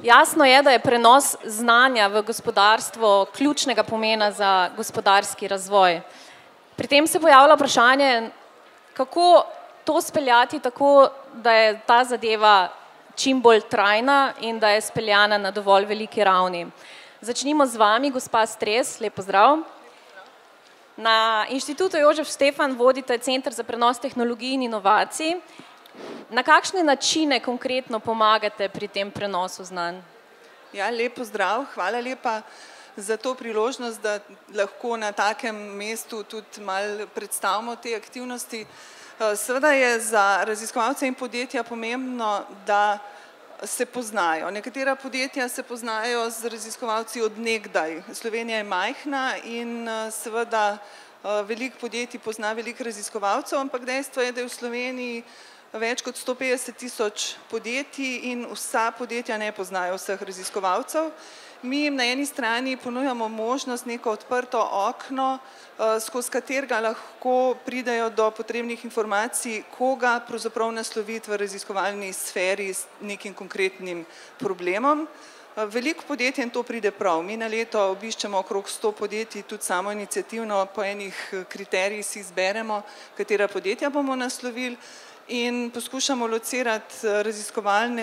Jasno je, da je prenos znanja v gospodarstvo ključnega pomena za gospodarski razvoj. Pri tem se pojavlja vprašanje, kako to speljati tako, da je ta zadeva čim bolj trajna in da je speljana na dovolj veliki ravni. Začnimo z vami, gospa Stres, lep pozdrav. Na Inštitutu Jožef Stefan vodite Center za prenos tehnologij in inovacij. Na kakšne načine konkretno pomagate pri tem prenosu znanj? Ja, lep pozdrav, hvala lepa za to priložnost, da lahko na takem mestu tudi malo predstavimo te aktivnosti. Seveda je za raziskovalce in podjetja pomembno, da se poznajo. Nekatera podjetja se poznajo z raziskovalci od nekdaj. Slovenija je majhna in seveda veliko podjetij pozna veliko raziskovalcev, ampak dejstvo je, da je v Sloveniji več kot 150.000 podjetij in vsa podjetja ne poznajo vseh raziskovalcev. Mi jim na eni strani ponujamo možnost, neko odprto okno, skozi katerega lahko pridejo do potrebnih informacij, koga pravzaprav nasloviti v raziskovalni sferi s nekim konkretnim problemom. Veliko podjetij in to pride prav. Mi na leto obiščemo okrog 100 podjetij, tudi samo iniciativno po enih kriterijih si izberemo, katera podjetja bomo naslovili. In poskušamo locirati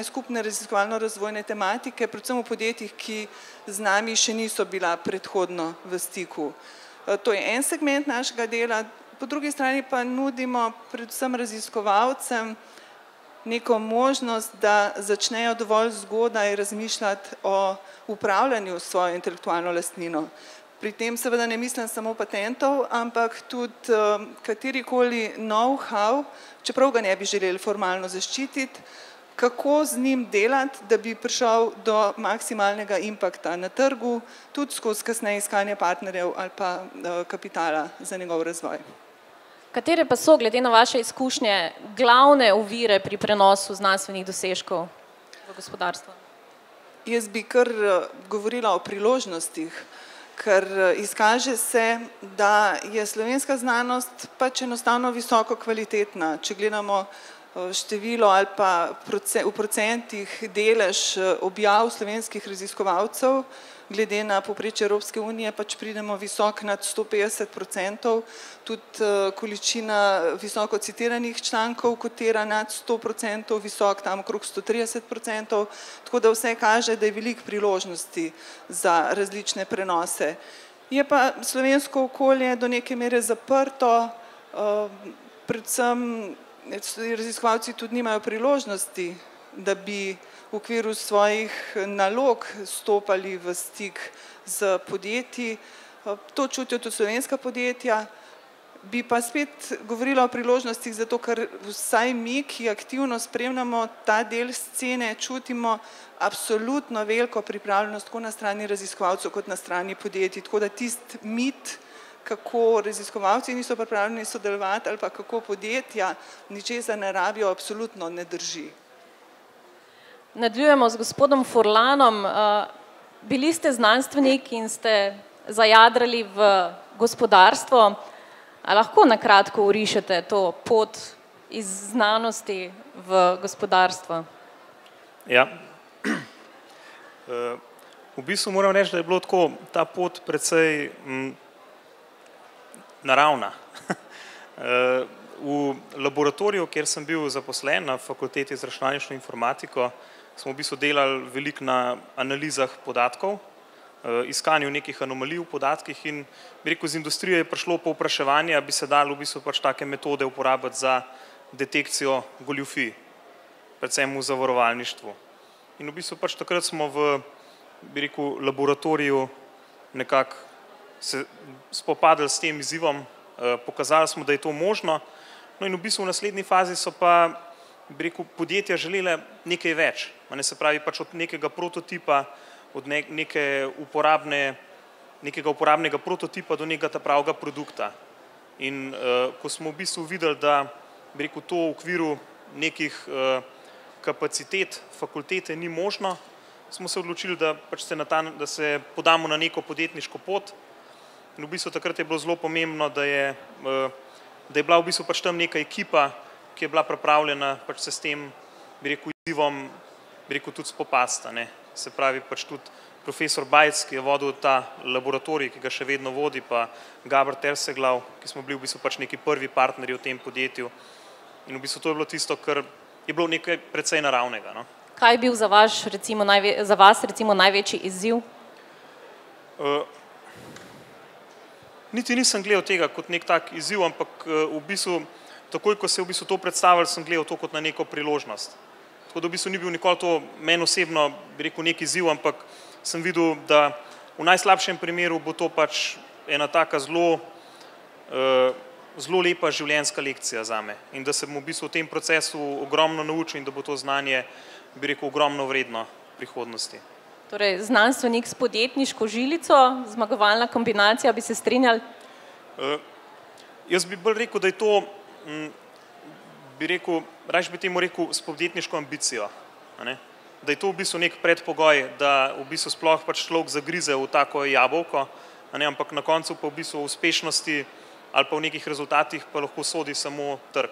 skupne raziskovalno-razvojne tematike, predvsem v podjetjih, ki z nami še niso bila predhodno v stiku. To je en segment našega dela, po drugi strani pa nudimo predvsem raziskovalcem neko možnost, da začnejo dovolj zgodaj razmišljati o upravljanju s svojo intelektualno lastnino. Pri tem seveda ne mislim samo patentov, ampak tudi katerikoli know-how, čeprav ga ne bi želeli formalno zaščititi, kako z njim delati, da bi prišel do maksimalnega impakta na trgu, tudi skozi kasneje iskanje partnerjev ali pa kapitala za njegov razvoj. Katere pa so, glede na vaše izkušnje, glavne ovire pri prenosu znanstvenih dosežkov v gospodarstvo? Jaz bi kar govorila o priložnostih, ker izkaže se, da je slovenska znanost pač enostavno visoko kvalitetna. Če gledamo število ali pa v procentih delež objav slovenskih raziskovalcev, glede na povprečje Evropske unije, pač pridemo visok nad 150%, tudi količina visoko citiranih člankov kotira nad 100%, visok tam okrog 130%, tako da vse kaže, da je veliko priložnosti za različne prenose. Je pa slovensko okolje do neke mere zaprto, predvsem raziskovalci tudi nimajo priložnosti, da bi v okviru svojih nalog stopali v stik z podjetji. To čutijo tudi slovenska podjetja. Bi pa spet govorila o priložnostih, zato ker vsaj mi, ki aktivno spremljamo ta del scene, čutimo absolutno veliko pripravljenost tako na strani raziskovalcev kot na strani podjetij. Tako da tisti mit, kako raziskovalci niso pripravljeni sodelovati ali pa kako podjetja ničesar ne rabijo, absolutno ne drži. Nadaljujemo z gospodom Furlanom. Bili ste znanstvenik in ste zajadrali v gospodarstvo. A lahko na kratko orišete to pot iz znanosti v gospodarstvo? Ja. V bistvu moram reči, da je bilo tako ta pot precej naravna. V laboratoriju, kjer sem bil zaposlen na Fakulteti za računalništvo in informatiko, smo v bistvu delali veliko na analizah podatkov, iskanju nekih anomalij v podatkih in bi rekel, z industrije je prišlo povpraševanje, bi se dalo v bistvu pač take metode uporabiti za detekcijo goljufij, predvsem v zavarovalništvu. In v bistvu pač takrat smo v, bi rekel, laboratoriju nekako se spopadali s tem izzivom, pokazali smo, da je to možno, no in v bistvu v naslednji fazi so pa, bi rekel, podjetja želele nekaj več, se pravi pač od nekega prototipa, od nekega uporabnega prototipa do nekega pravega produkta. In ko smo v bistvu videli, da, bi rekel, to v okviru nekih kapacitet fakultete ni možno, smo se odločili, da se podamo na neko podjetniško pot. In v bistvu takrat je bilo zelo pomembno, da je bila v bistvu pač tam neka ekipa, ki je bila pripravljena pač se s tem, bi rekel, izzivom, bi rekel, tudi spopasti. se pravi pač tudi profesor Bajc, ki je vodil ta laboratorij, ki ga še vedno vodi, pa Gabor Terseglav, ki smo bili v bistvu pač neki prvi partnerji v tem podjetju. In v bistvu to je bilo tisto, kar je bilo nekaj precej naravnega. No. Kaj je bil za vas recimo največji izziv? Niti nisem gledal tega kot nek tak izziv, ampak v bistvu, takoj, ko se je v bistvu to predstavili, sem gledal to kot na neko priložnost. Tako da v bistvu ni bil nikoli to meni osebno, bi rekel, nek izziv, ampak sem videl, da v najslabšem primeru bo to pač ena taka zelo lepa življenjska lekcija zame in da se bom v bistvu v tem procesu ogromno naučil in da bo to znanje, bi rekel, ogromno vredno v prihodnosti. Torej, znanstvenik s podjetniško žilico, zmagovalna kombinacija, bi se strinjali? Jaz bi bolj rekel, da je to, bi rekel, raje bi temu rekel s podjetniško ambicijo. Da je to v bistvu nek predpogoj, da v bistvu sploh pač človek zagrize v tako jabolko, ampak na koncu pa v bistvu v uspešnosti ali pa v nekih rezultatih pa lahko sodi samo trg.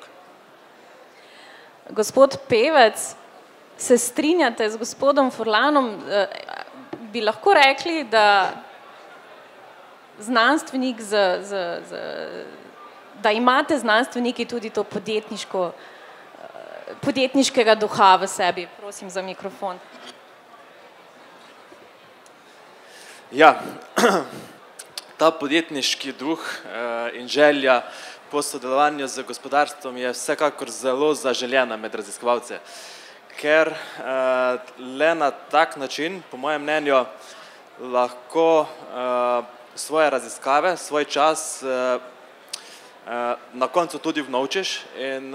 Gospod Pevec, se strinjate z gospodom Furlanom, bi lahko rekli, da znanstvenik, da imate znanstveniki tudi to podjetniškega duha v sebi? Prosim za mikrofon. Ja, ta podjetniški duh in želja po sodelovanju z gospodarstvom je vsekakor zelo zaželjena med raziskovalce. Ker le na tak način, po mojem mnenju, lahko svoje raziskave, svoj čas na koncu tudi vnovčiš in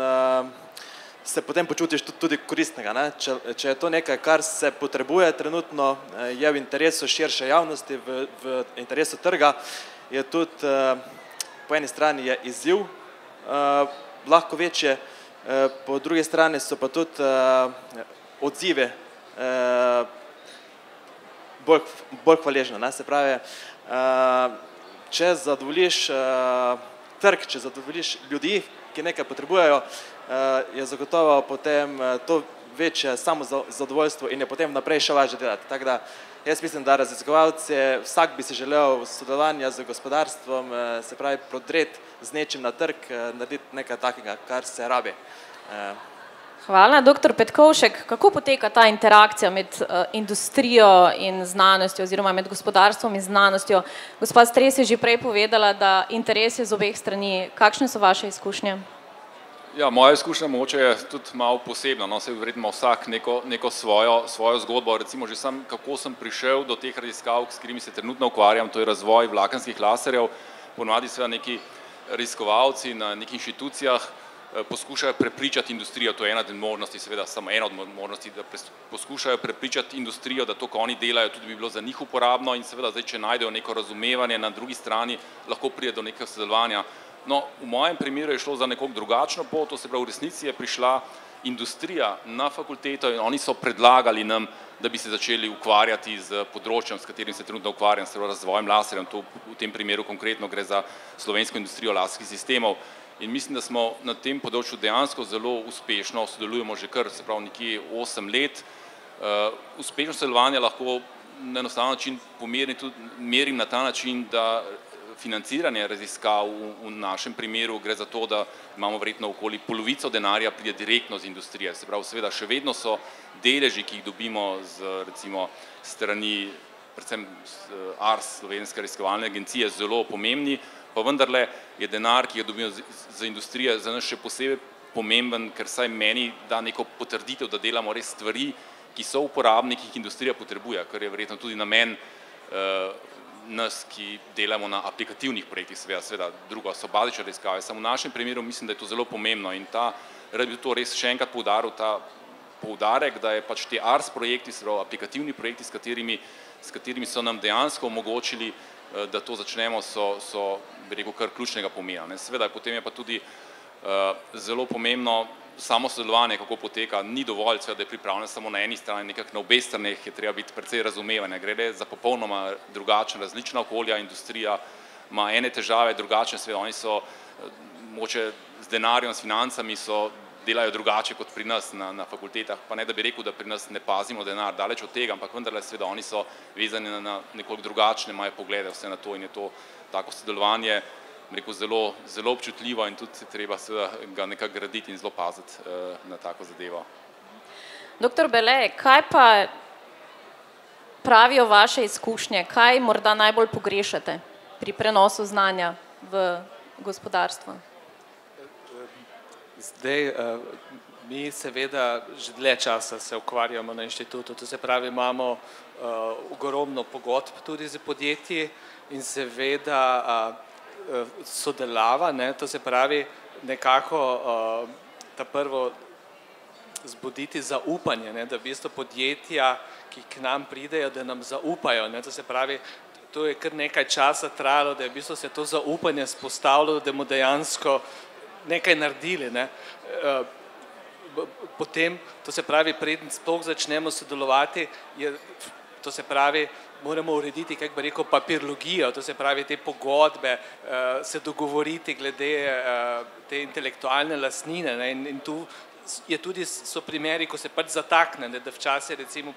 se potem počutiš tudi koristnega. Če je to nekaj, kar se potrebuje trenutno, je v interesu širše javnosti, v interesu trga, je tudi po eni strani je izziv lahko večje, po drugi strani so pa tudi odzive bolj hvaležne. Se pravi, če zadovoljiš trg, če zadovoljiš ljudi, ki nekaj potrebujejo, je zagotovo potem to večje samozadovoljstvo in je potem naprej še lažje delati. Tako da jaz mislim, da raziskovalci, vsak bi si želel sodelovanja z gospodarstvom, se pravi prodreti z nečim na trg, narediti nekaj takega, kar se rabi. Hvala. Doktor Petkovšek, kako poteka ta interakcija med industrijo in znanostjo oziroma med gospodarstvom in znanostjo? Gospa Stres je že prej povedala, da interes je z obeh strani. Kakšne so vaše izkušnje? Ja, moja izkušnja mogoče je tudi malo posebna, no, se verjetno vsak neko svojo zgodbo, recimo že sam, kako sem prišel do teh raziskav, s katerimi se trenutno ukvarjam, to je razvoj vlakenskih laserjev. Ponavadi seveda neki raziskovalci na nekih inštitucijah poskušajo prepričati industrijo, to je ena od možnosti, seveda samo ena od možnosti, da poskušajo prepričati industrijo, da to, ko oni delajo, tudi bi bilo za njih uporabno in seveda zdaj, če najdejo neko razumevanje na drugi strani, lahko pride do nekega sodelovanja. No, v mojem primeru je šlo za nekoliko drugačno pot, to se pravi, v resnici je prišla industrija na fakulteto in oni so predlagali nam, da bi se začeli ukvarjati z področjem, s katerim se trenutno ukvarjam, s razvojem laserjev, to v tem primeru konkretno gre za slovensko industrijo laserskih sistemov. In mislim, da smo na tem področju dejansko zelo uspešno, sodelujemo že kar, se pravi, nekje 8 let. Uspešno sodelovanje lahko na enostaven način merim na ta način, da financiranje raziskav v našem primeru gre za to, da imamo verjetno okoli polovico denarja pride direktno z industrije. Se pravi, seveda še vedno so deleži, ki jih dobimo z recimo strani, predvsem ARS, Slovenske raziskovalne agencije, zelo pomembni, pa vendarle je denar, ki ga dobimo za industrije, za nas še posebej pomemben, ker saj meni da neko potrditev, da delamo res stvari, ki so uporabni, ki jih industrija potrebuje, kar je verjetno tudi namen nas, ki delamo na aplikativnih projektih, seveda drugo so bazične raziskave. Samo v našem primeru mislim, da je to zelo pomembno in rad bi to res še enkrat poudaril, ta poudarek, da je pač te ARS projekti, aplikativni projekti, s katerimi so nam dejansko omogočili, da to začnemo, so bi rekel, kar ključnega pomena. Seveda potem je pa tudi zelo pomembno samo sodelovanje, kako poteka, ni dovolj, da je pripravljeno samo na eni strani, nekako na obeh straneh je treba biti precej razumevanja. Gre za popolnoma drugačna, različna okolja, industrija ima ene težave, drugačne, seveda oni so, mogoče z denarjem, s financami so delajo drugače kot pri nas na fakultetah, pa ne da bi rekel, da pri nas ne pazimo denar, daleč od tega, ampak vendarle seveda oni so vezani na nekoliko drugačne, imajo poglede vse na to in je to tako sodelovanje, rekel, zelo občutljivo in tudi treba seveda ga nekako graditi in zelo paziti na tako zadevo. Doktor Bele, kaj pa pravijo vaše izkušnje, kaj morda najbolj pogrešate pri prenosu znanja v gospodarstvo? Zdaj, mi seveda že dlje časa se ukvarjamo na inštitutu, to se pravi, imamo ogromno pogodb tudi z podjetji in seveda sodelava, to se pravi nekako ta prvo zbuditi zaupanje, da v bistvu podjetja, ki k nam pridejo, da nam zaupajo, to se pravi, to je kar nekaj časa trajalo, da je v bistvu se to zaupanje spostavilo, da bomo dejansko nekaj naredili. Potem, to se pravi, preden sploh začnemo sodelovati, to se pravi, moramo urediti, kako bi rekel, papirologijo, to se pravi, te pogodbe, se dogovoriti glede te intelektualne lastnine in tu je tudi, so primeri, ko se pač zatakne, da včasih recimo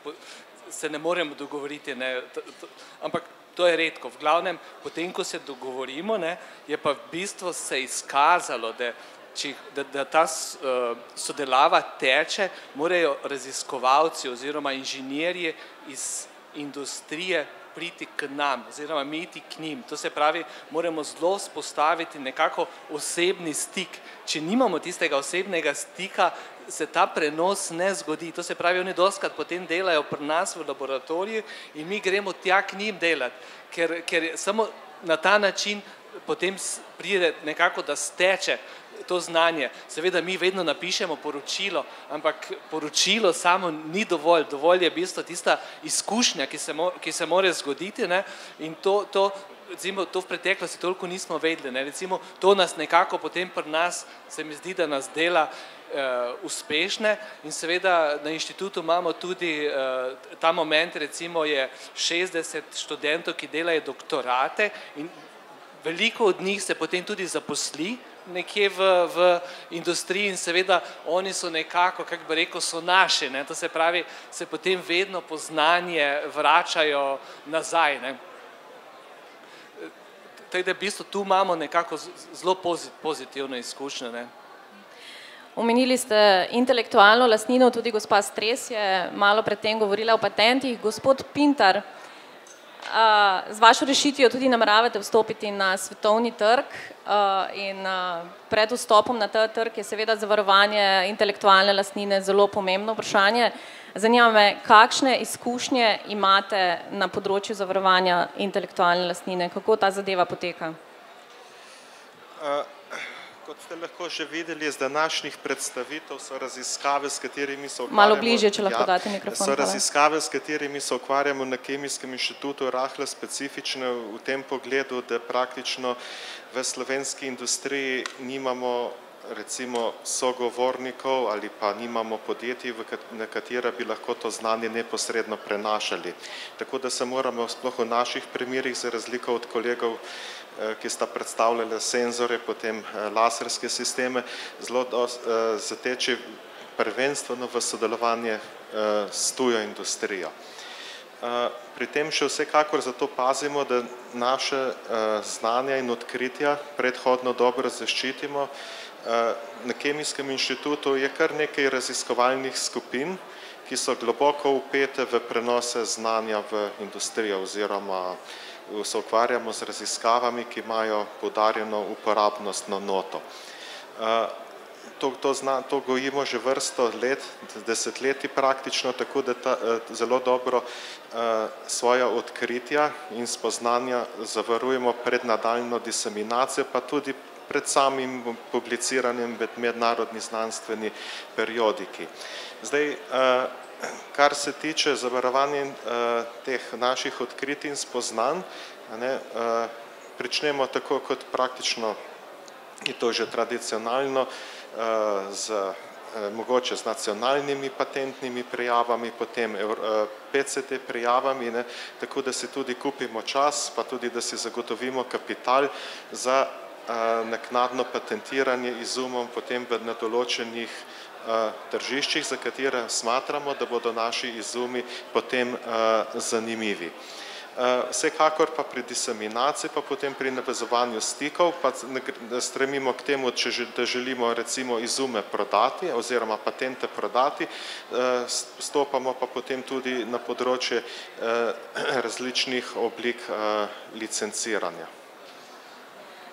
se ne moremo dogovoriti, ampak to je redko. V glavnem, potem, ko se dogovorimo, je pa v bistvu se izkazalo, da ta sodelava teče, morajo raziskovalci oziroma inženirji iz industrije priti k nam oziroma mi iti k njim. To se pravi, moramo zelo spostaviti nekako osebni stik. Če nimamo tistega osebnega stika, se ta prenos ne zgodi. To se pravi, oni dostikrat potem delajo pri nas v laboratoriju in mi gremo tja k njim delati, ker samo na ta način potem pride nekako, da steče to znanje. Seveda mi vedno napišemo poročilo, ampak poročilo samo ni dovolj. Dovolj je v bistvu tista izkušnja, ki se mora zgoditi in to recimo, to v preteklosti toliko nismo vedeli. Recimo, to nas nekako potem pri nas, se mi zdi, da nas dela uspešne in seveda na inštitutu imamo tudi ta moment, recimo je 60 študentov, ki delajo doktorate in veliko od njih se potem tudi zaposli nekje v industriji in seveda oni so nekako, kako bi rekel, so naši, to se pravi, se potem vedno po znanje vračajo nazaj. Tako da v bistvu tu imamo nekako zelo pozitivno izkušnjo. Omenili ste intelektualno lastnino, tudi gospa Stres je malo pred tem govorila o patentih. Gospod Pintar, z vašo rešitvijo tudi nameravate vstopiti na svetovni trg in pred vstopom na ta trg je seveda zavarovanje intelektualne lastnine zelo pomembno vprašanje. Zanima me, kakšne izkušnje imate na področju zavarovanja intelektualne lastnine, kako ta zadeva poteka? Kot ste lahko že videli, iz današnjih predstavitev so raziskave, s katerimi se ukvarjamo. Malo bližje, če lahko date mikrofon. So raziskave, s katerimi se ukvarjamo na Kemijskem inštitutu, rahle specifične v tem pogledu, da praktično v slovenski industriji nimamo recimo sogovornikov ali pa nimamo podjetij, na katera bi lahko to znanje neposredno prenašali. Tako da se moramo sploh v naših primerih, za razliko od kolegov, ki sta predstavljali senzore, potem laserske sisteme, zelo zateči prvenstveno v sodelovanje s tujo industrijo. Pri tem še vsekakor zato pazimo, da naše znanja in odkritja predhodno dobro zaščitimo. Na Kemijskem inštitutu je kar nekaj raziskovalnih skupin, ki so globoko vpete v prenose znanja v industrijo oziroma se ukvarjamo z raziskavami, ki imajo poudarjeno uporabnostno noto. To gojimo že vrsto let, desetletij praktično, tako da zelo dobro svoja odkritja in spoznanja zavarujemo pred nadaljnjo diseminacijo, pa tudi pred samim publiciranjem v mednarodni znanstveni periodiki. Zdaj, kar se tiče zavarovanja teh naših odkritij in spoznanj, pričnemo tako kot praktično je to že tradicionalno, mogoče z nacionalnimi patentnimi prijavami, potem PCT prijavami, tako da si tudi kupimo čas, pa tudi da si zagotovimo kapital za naknadno patentiranje izumov potem na določenih tržiščih, za katere smatramo, da bodo naši izumi potem zanimivi. Vsekakor pa pri diseminaciji, pa potem pri navezovanju stikov, pa stremimo k temu, da želimo recimo izume prodati oziroma patente prodati, stopamo pa potem tudi na področje različnih oblik licenciranja.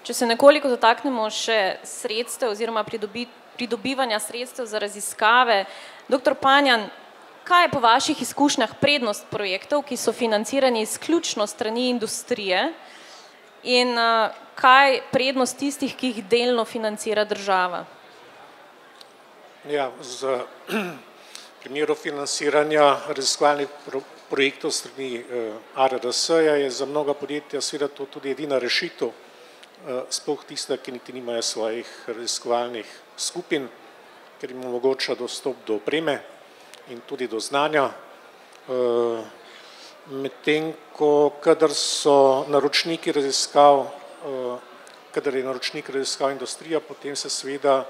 Če se nekoliko dotaknemo še sredstev oziroma pridobivanja sredstev za raziskave, dr. Panjan, kaj je po vaših izkušnjah prednost projektov, ki so financirani izključno strani industrije in kaj prednost tistih, ki jih delno financira država? Ja, z primeru financiranja raziskovalnih projektov strani ARRS-ja je za mnoga podjetja seveda to tudi edina rešitev, sploh tista, ki niti nimajo svojih raziskovalnih skupin, ker jim omogoča dostop do opreme in tudi do znanja, medtem ko kadar so naročniki raziskav, kadar je naročnik raziskav industrija, potem se seveda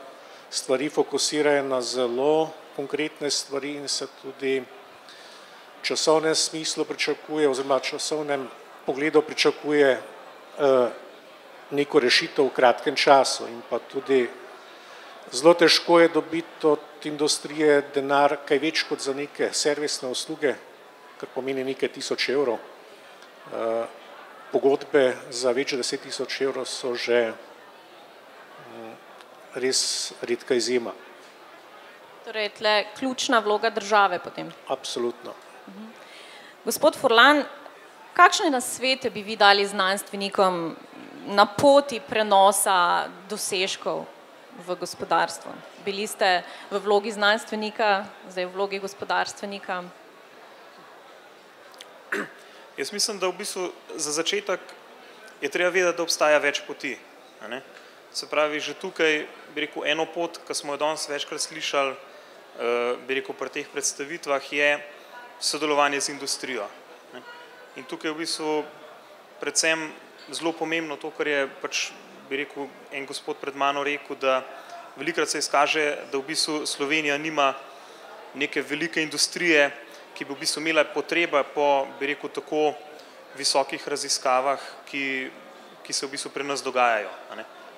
stvari fokusirajo na zelo konkretne stvari in se tudi v časovnem smislu pričakuje, oziroma v časovnem pogledu pričakuje neko rešitev v kratkem času in pa tudi zelo težko je dobiti od industrije denar kaj več kot za neke servisne usluge, kar pomeni nekaj tisoč evrov. Pogodbe za več 10 000 evrov so že res redka izjema. Torej, tle ključna vloga države potem. Absolutno. Gospod Furlan, kakšne nasvete bi vi dali znanstvenikom na poti prenosa dosežkov v gospodarstvo? Bili ste v vlogi znanstvenika, zdaj v vlogi gospodarstvenika. Jaz mislim, da v bistvu za začetek je treba vedeti, da obstaja več poti. Se pravi, že tukaj, bi rekel, eno pot, ki smo jo danes večkrat slišali, bi rekel, pri teh predstavitvah, je sodelovanje z industrijo. In tukaj je v bistvu predvsem zelo pomembno to, kar je pač, bi rekel, en gospod pred mano rekel, da velikrat se izkaže, da v bistvu Slovenija nima neke velike industrije, ki bi v bistvu imela potreba po, bi rekel, tako visokih raziskavah, ki se v bistvu pri nas dogajajo.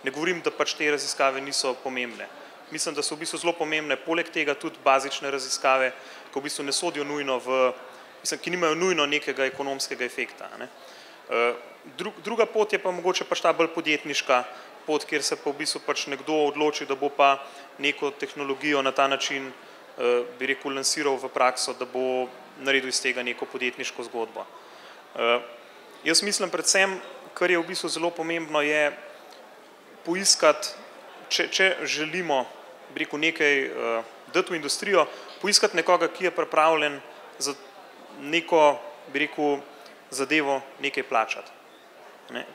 Ne govorim, da pač te raziskave niso pomembne. Mislim, da so v bistvu zelo pomembne, poleg tega tudi bazične raziskave, ki v bistvu ne sodijo nujno mislim, ki nimajo nujno nekega ekonomskega efekta. Druga pot je pa mogoče pač ta bolj podjetniška pot, kjer se pa v bistvu pač nekdo odloči, da bo pa neko tehnologijo na ta način, bi rekel, lansiral v prakso, da bo naredil iz tega neko podjetniško zgodbo. Jaz mislim predvsem, kar je v bistvu zelo pomembno, je poiskati, če želimo, bi rekel, nekaj dati v industrijo, poiskati nekoga, ki je pripravljen za neko, bi rekel, zadevo nekaj plačati.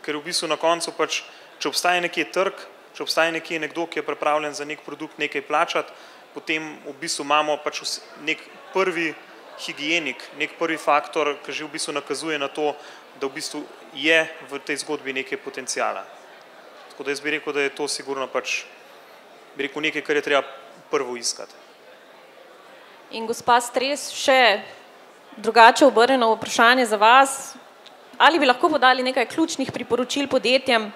Ker v bistvu na koncu pač, če obstaja nekje trg, če obstaja nekje nekdo, ki je pripravljen za nek produkt nekaj plačati, potem v bistvu imamo pač nek prvi higienik, nek prvi faktor, ki že v bistvu nakazuje na to, da v bistvu je v tej zgodbi nekaj potencijala. Tako da jaz bi rekel, da je to sigurno pač, bi rekel, nekaj, kar je treba prvo iskati. In gospa Stres, še drugače obrnjeno vprašanje za vas. Ali bi lahko podali nekaj ključnih priporočil podjetjem,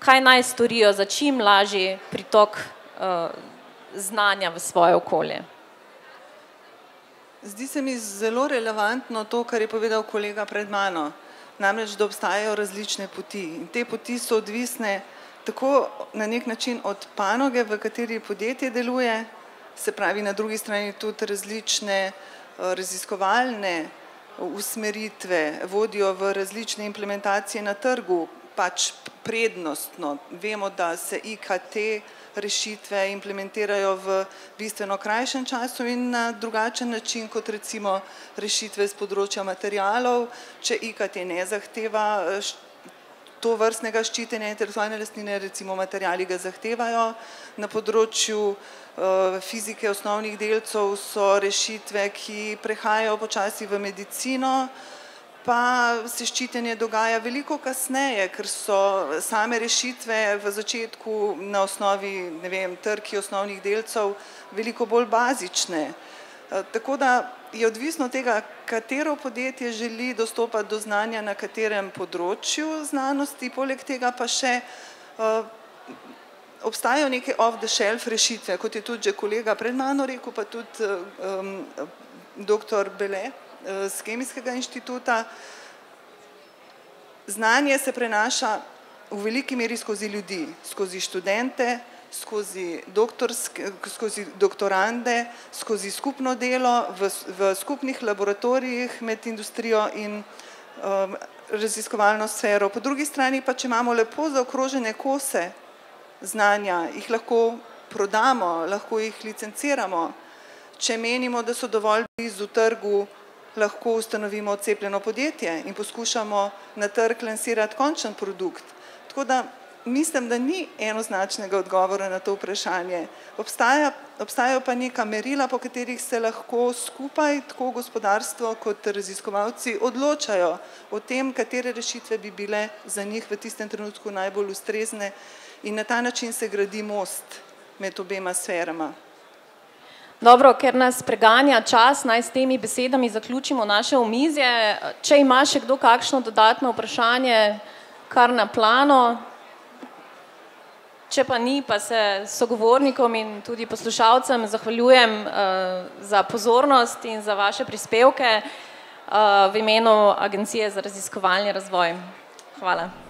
kaj naj storijo za čim lažji pritok znanja v svoje okolje? Zdi se mi zelo relevantno to, kar je povedal kolega pred mano. Namreč, da obstajajo različne poti. In te poti so odvisne tako na nek način od panoge, v kateri podjetje deluje, se pravi na drugi strani tudi različne raziskovalne usmeritve vodijo v različne implementacije na trgu, pač prednostno. Vemo, da se IKT rešitve implementirajo v bistveno krajšem času in na drugačen način kot recimo rešitve z področja materialov. Če IKT ne zahteva to vrstnega ščitenja intelektualne lastnine, recimo materiali ga zahtevajo. Na področju fizike osnovnih delcev so rešitve, ki prehajajo počasi v medicino. pa se ščitenje dogaja veliko kasneje, ker so same rešitve v začetku na osnovi, ne vem, trki osnovnih delcev veliko bolj bazične. Tako da je odvisno od tega, katero podjetje želi dostopati do znanja na katerem področju znanosti, poleg tega pa še obstajajo neke off-the-shelf rešitve, kot je tudi že kolega pred mano rekel, pa tudi dr. Bele z Kemijskega inštituta. Znanje se prenaša v veliki meri skozi ljudi, skozi študente, skozi doktorande, skozi skupno delo v skupnih laboratorijih med industrijo in raziskovalno sfero. Po drugi strani pa, če imamo lepo zaokrožene kose znanja, jih lahko prodamo, lahko jih licenciramo, če menimo, da so dovolj blizu trgu, lahko ustanovimo odcepljeno podjetje in poskušamo na trg lansirati končen produkt. Tako da mislim, da ni enoznačnega odgovora na to vprašanje. Obstajajo pa neka merila, po katerih se lahko skupaj, tako gospodarstvo kot raziskovalci, odločajo o tem, katere rešitve bi bile za njih v tistem trenutku najbolj ustrezne in na ta način se gradi most med obema sferama. Dobro, ker nas preganja čas, naj s temi besedami zaključimo naše omizje. Če ima še kdo kakšno dodatno vprašanje, kar na plano. Če pa ni, pa se sogovornikom in tudi poslušalcem zahvaljujem za pozornost in za vaše prispevke v imenu Agencije za raziskovalni razvoj. Hvala.